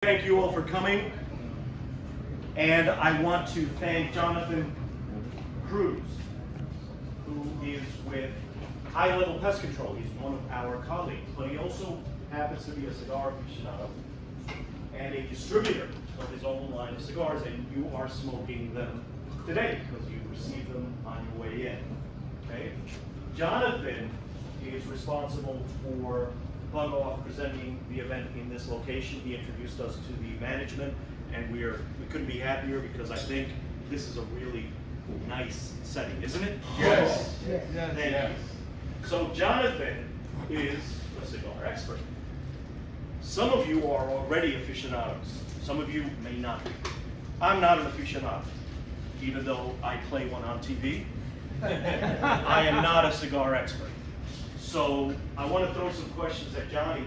Thank you all for coming, and I want to thank Jonathan Cruz, who is with High Level Pest Control. He's one of our colleagues, but he also happens to be a cigar aficionado and a distributor of his own line of cigars, and you are smoking them today because you received them on your way in. Okay? Jonathan is responsible for Bug Off presenting the event in this location. He introduced us to the management, and we couldn't be happier because I think this is a really nice setting, isn't it? Yes. Yes. Thank you. So Jonathan is a cigar expert. Some of you are already aficionados. Some of you may not be. I'm not an aficionado, even though I play one on TV. I am not a cigar expert. So I want to throw some questions at Johnny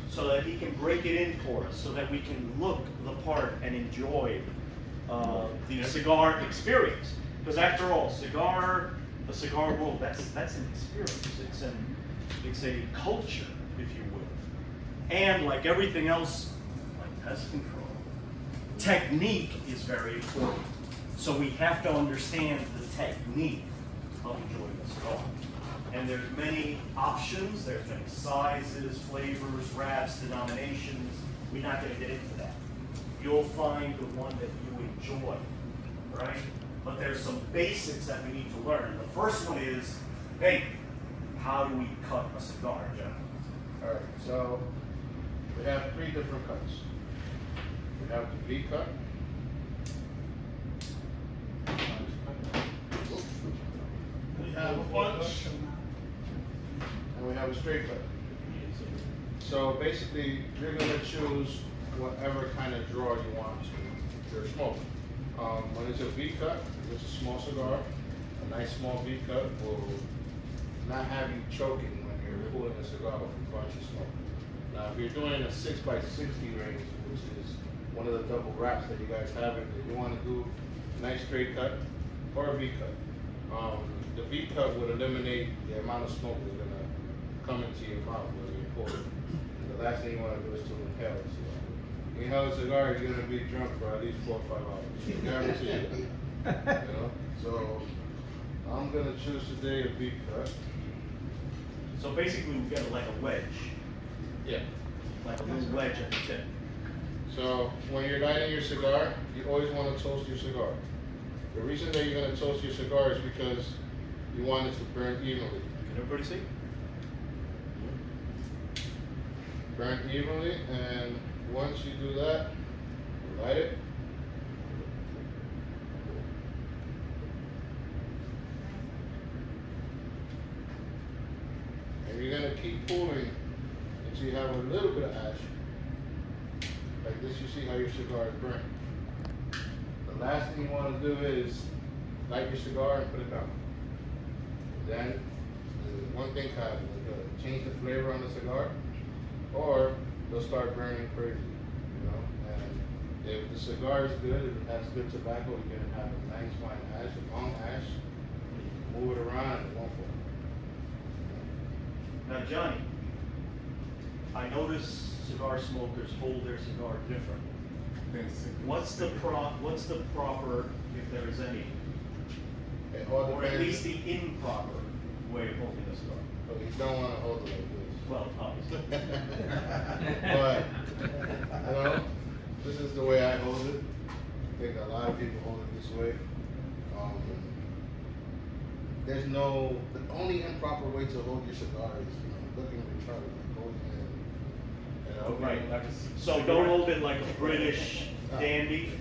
so that he can break it in for us, so that we can look the part and enjoy the cigar experience. Because after all, the cigar world, that's an experience. It's a culture, if you will. And like everything else, like pest control, technique is very important. So we have to understand the technique of enjoying the cigar. And there's many options, there's many sizes, flavors, wraps, denominations. We're not going to get into that. You'll find the one that you enjoy, right? But there's some basics that we need to learn. The first one is, hey, how do we cut a cigar, John? All right, so we have three different cuts. We have the V cut. We have a punch. And we have a straight cut. So basically, you're going to choose whatever kind of draw you want to your smoke. When it's a V cut, it's a small cigar. A nice small V cut will not have you choking when you're pulling a cigar with a bunch of smoke. Now, if you're doing a 6x60 range, which is one of the double wraps that you guys have, if you want to do a nice straight cut or a V cut, the V cut would eliminate the amount of smoke that's going to come into your mouth when you pull it. And the last thing you want to do is to inhale a cigar. You inhale a cigar, you're going to be drunk for at least 4 or 5 hours. I guarantee it. You know? So I'm going to choose today a V cut. So basically we get like a wedge, Yeah. like a little wedge at the tip. So when you're lighting your cigar, you always want to toast your cigar. The reason that you're going to toast your cigar is because you want it to burn evenly. Can everybody see? Burn evenly, and once you do that, you light it. And you're going to keep pulling until you have a little bit of ash. Like this, you see how your cigar is burning. The last thing you want to do is light your cigar and put it down. Then, one thing happens, it'll change the flavor on the cigar, or they'll start burning crazy, you know. And if the cigar is good, if it has good tobacco, you can have a nice fine ash, a long ash, move it around and it won't fall. Now, Johnny, I notice cigar smokers hold their cigar different. What's the proper, if there is any, It all or at depends- least the improper way of holding a cigar? But you don't want to hold it like this. Well, obviously. But, you know, this is the way I hold it. I think a lot of people hold it this way. There's no, the only improper way to hold your cigar is, you know, looking in front of it, holding it. You know, Right. like So don't hold it like a British dandy.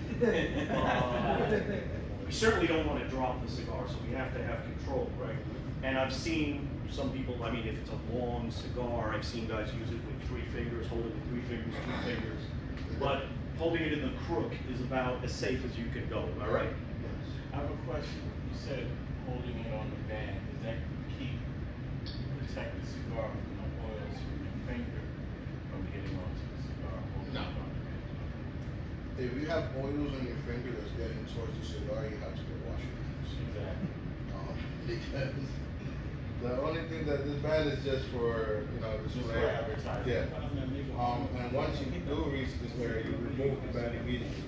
We certainly don't want to drop the cigar, so we have to have control, right? And I've seen some people, I mean, if it's a long cigar, I've seen guys use it with 3 fingers, hold it with 3 fingers, 2 fingers. But holding it in the crook is about as safe as you can go, am I right? I have a question. You said holding it on the band. Does that protect the cigar from the oils from your finger from getting onto the cigar? No. If you have oils on your finger that's getting towards the cigar, you have to go wash your hands. Exactly. Because the only thing that this band is just for, you know, Just display. for advertising. Yeah. And once you do reach this area, you remove the band immediately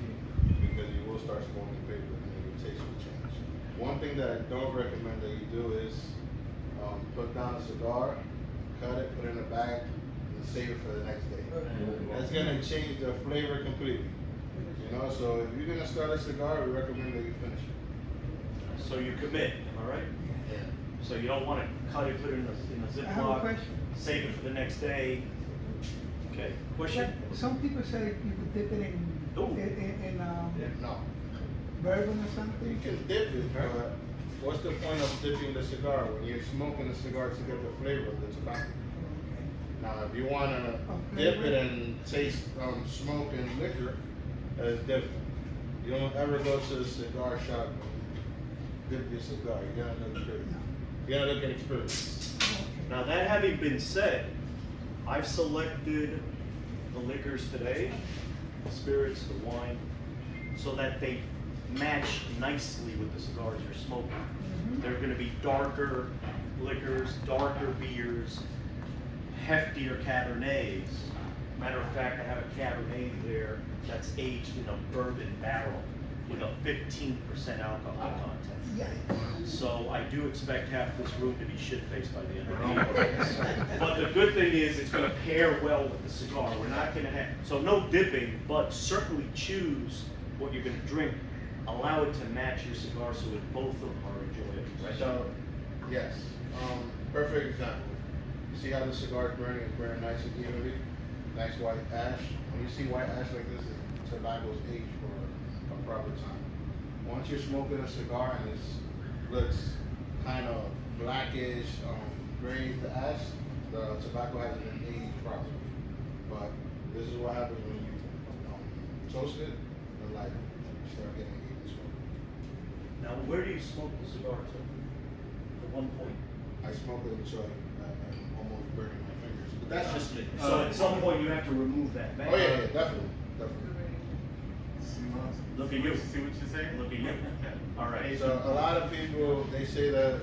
because you will start smoking paper and your taste will change. One thing that I don't recommend that you do is put down a cigar, cut it, put it in a bag, and save it for the next day. That's gonna change the flavor completely. You know, so if you're gonna start a cigar, we recommend that you finish it. So you commit, am I right? Yeah. So you don't wanna cut it, put it in a I have a Ziploc, question. save it for the next day. Okay, question? Some people say you could dip it Ooh. in No. bourbon or You something. can dip it, but what's the point of dipping the cigar when you're smoking the cigar to get the flavor of the tobacco? Now, if you wanna dip it and taste smoke and liquor, that's different. You don't ever go to the cigar shop and dip your cigar. You're gonna look crazy. You're gonna look inexperienced. Now that having been said, I've selected the liquors today, the spirits, the wine, so that they match nicely with the cigars you're smoking. They're gonna be darker liquors, darker beers, heftier Cabernets. Matter of fact, I have a Cabernet there that's aged in a bourbon barrel with a 15% alcohol content. Yeah. So I do expect half this room to be shit-faced by the end of the year. But the good thing is it's gonna pair well with the cigar. We're not gonna have, so no dipping, but certainly choose what you're gonna drink. Allow it to match your cigar so that both of them are enjoyable, right? So, yes, perfect example. You see how the cigar is burning? It's burning nice and evenly, nice white ash. When you see white ash like this, tobacco's aged for a proper time. Once you're smoking a cigar and it looks kind of blackish, gray, the ash, the tobacco hasn't been aged properly. But this is what happens when you toast it, the lighter, you start getting aged smoke. Now, where do you smoke the cigar to? At one point. I smoke it until I'm almost burning my fingers. But that's just me. So at some point you have to remove that bag. Oh yeah, definitely. Look at you. See what you're saying? Look at you. All right. So a lot of people, they say that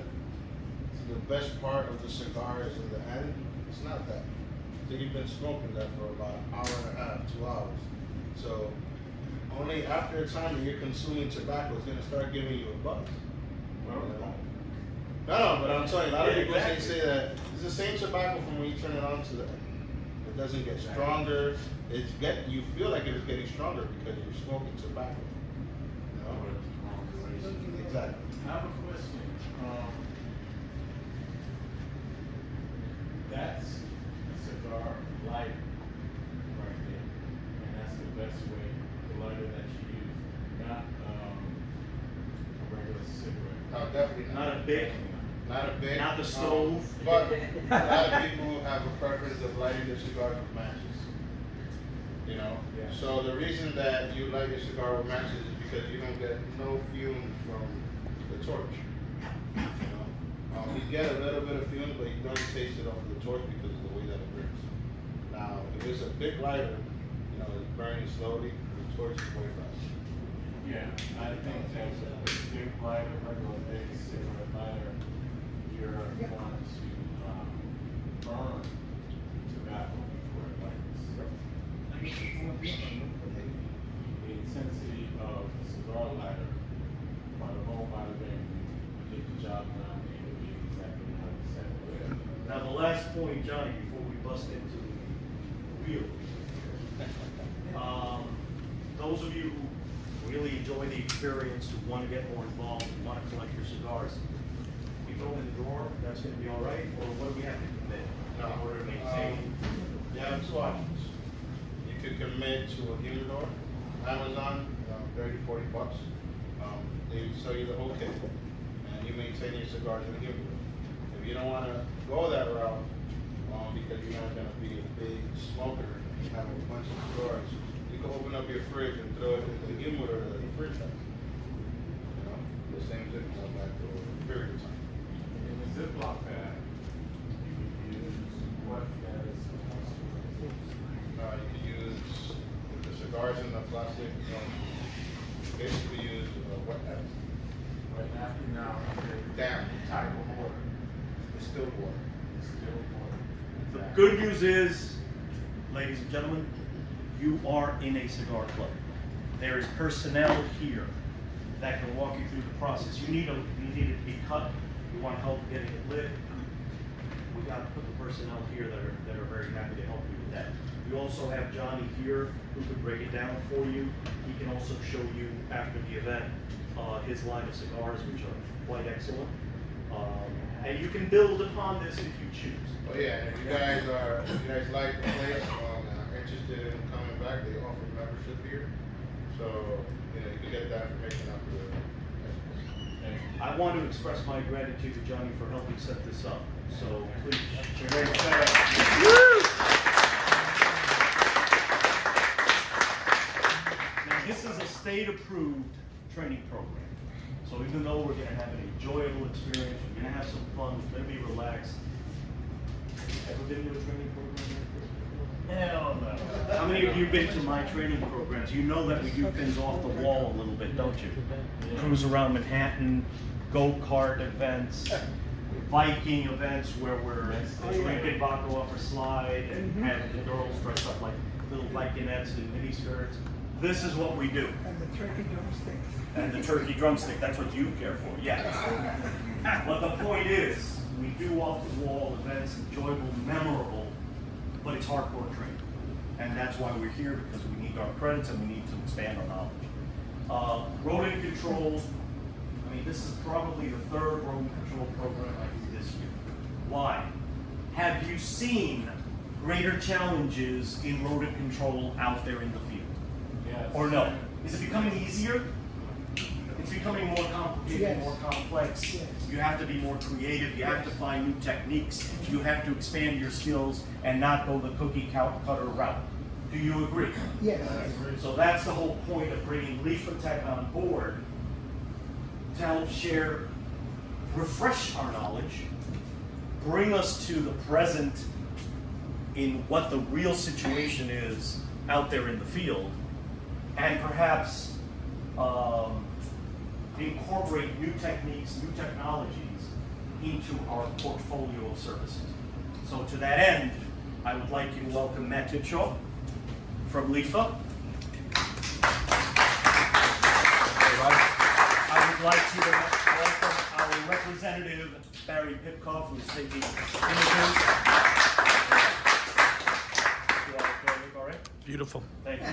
the best part of the cigar is in the end. It's not that. So you've been smoking that for about an hour and a half, 2 hours. So only after a time that you're consuming tobacco, it's gonna start giving you a buzz. No, but I'm telling you, a lot of Yeah, people exactly. say that it's the same tobacco from when you turn it on to the end. It doesn't get stronger. You feel like it's getting stronger because you're smoking tobacco. You know? Exactly. I have a question. That's a cigar lighter right there, and that's the best way, the lighter that you use, not a regular cigarette. No, definitely Not a big, Not a big. not the stove. But a lot of people have a preference of lighting their cigars with matches. You know? Yeah. So the reason that you light your cigar with matches is because you don't get no fumes from the torch. You know? You get a little bit of fumes, but you don't taste it off the torch because of the way that it burns. Now, if it's a big lighter, you know, it's burning slowly, the torch is way faster. Yeah, I think that a big lighter, regular big cigarette lighter, you're going to burn tobacco before it lights. The intensity of the cigar lighter, by the whole bada bing, you get the job done, and it'll be exactly how you said it. Now, the last point, Johnny, before we bust into the wheel. Those of you who really enjoy the experience, who want to get more involved, who want to collect your cigars, we throw them in the drawer, that's going to be all right? Or what do we have to commit in order to maintain? You have two options. You could commit to a humidor, Amazon, 30, 40 bucks. They sell you the whole kit, and you maintain your cigars in a humidor. If you don't want to go that route, because you're not going to be a big smoker and have a bunch of cigars, you can open up your fridge and throw it in the humidor that the fridge has. You know, the same Ziploc bag for a period of time. In the Ziploc bag, you can use what as You can use, with the cigars in the plastic, basically use wet X. right after now, Down. type of water, Distilled water. distilled water. The good news is, ladies and gentlemen, you are in a cigar club. There is personnel here that can walk you through the process. You need it to be cut. You want help getting it lit. We got to put the personnel here that are very happy to help you with that. We also have Johnny here who can break it down for you. He can also show you after the event his line of cigars, which are quite excellent. And you can build upon this if you choose. Oh yeah, and if you guys like the place, are interested in coming back, they offer membership here. So, you can get that information after the. I want to express my gratitude to Johnny for helping set this up. So please. Now this is a state-approved training program. So even though we're going to have an enjoyable experience, we're going to have some fun, we're going to be relaxed. Ever been to a training program like this? Hell no. How many of you have been to my training programs? You know that we do things off the wall a little bit, don't you? Cruise around Manhattan, go-kart events, Viking events where we're drinking vodka off a slide and having the girls dressed up like little Vikinettes in miniskirts. This is what we do. And the turkey drumsticks. And the turkey drumstick, that's what you care for, yes. But the point is, we do off-the-wall events, enjoyable, memorable, but it's hardcore training. And that's why we're here, because we need our credits and we need to expand our knowledge. Rodent control, I mean, this is probably the third rodent control program I do this year. Why? Have you seen greater challenges in rodent control out there in the field? Yes. Or no? Is it becoming easier? It's becoming more complicated, Yes. more complex. Yes. You have to be more creative. You have to find new techniques. You have to expand your skills and not go the cookie cutter route. Do you agree? Yes. So that's the whole point of bringing Liphatech on board to help share, refresh our knowledge, bring us to the present in what the real situation is out there in the field, and perhaps incorporate new techniques, new technologies into our portfolio of services. So to that end, I would like you to welcome Matt Titshaw from Lifa. I would like you to welcome our representative, Barry Pipkoff, who's taking images. All right? Beautiful. Thank you.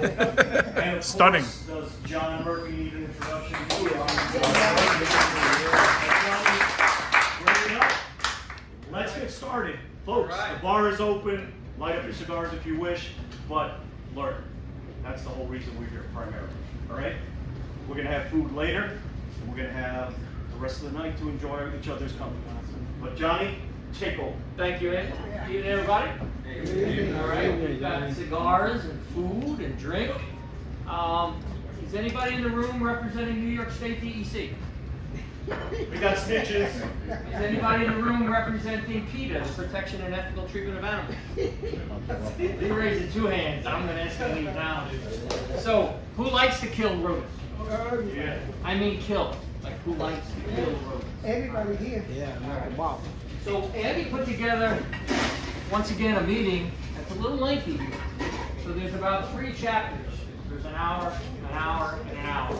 And of Stunning. course, does John Murphy need an introduction? Let's get started. Folks, the bar is open. Light up your cigars if you wish, but learn. That's the whole reason we're here primarily. All right? We're going to have food later. We're going to have the rest of the night to enjoy each other's company. But Johnny, take over. Thank you, Ed. Good evening, everybody. All right, we've got cigars and food and drink. Is anybody in the room representing New York State DEC? We got snitches. Is anybody in the room representing PETA, the Protection and Ethical Treatment of Animals? You're raising two hands. I'm going to escalate down. So, who likes to kill rodents? Yeah. I mean kill. Like, who likes to kill rodents? Everybody here. So Andy put together, once again, a meeting that's a little lengthy here. So there's about 3 chapters. There's an hour, and an hour.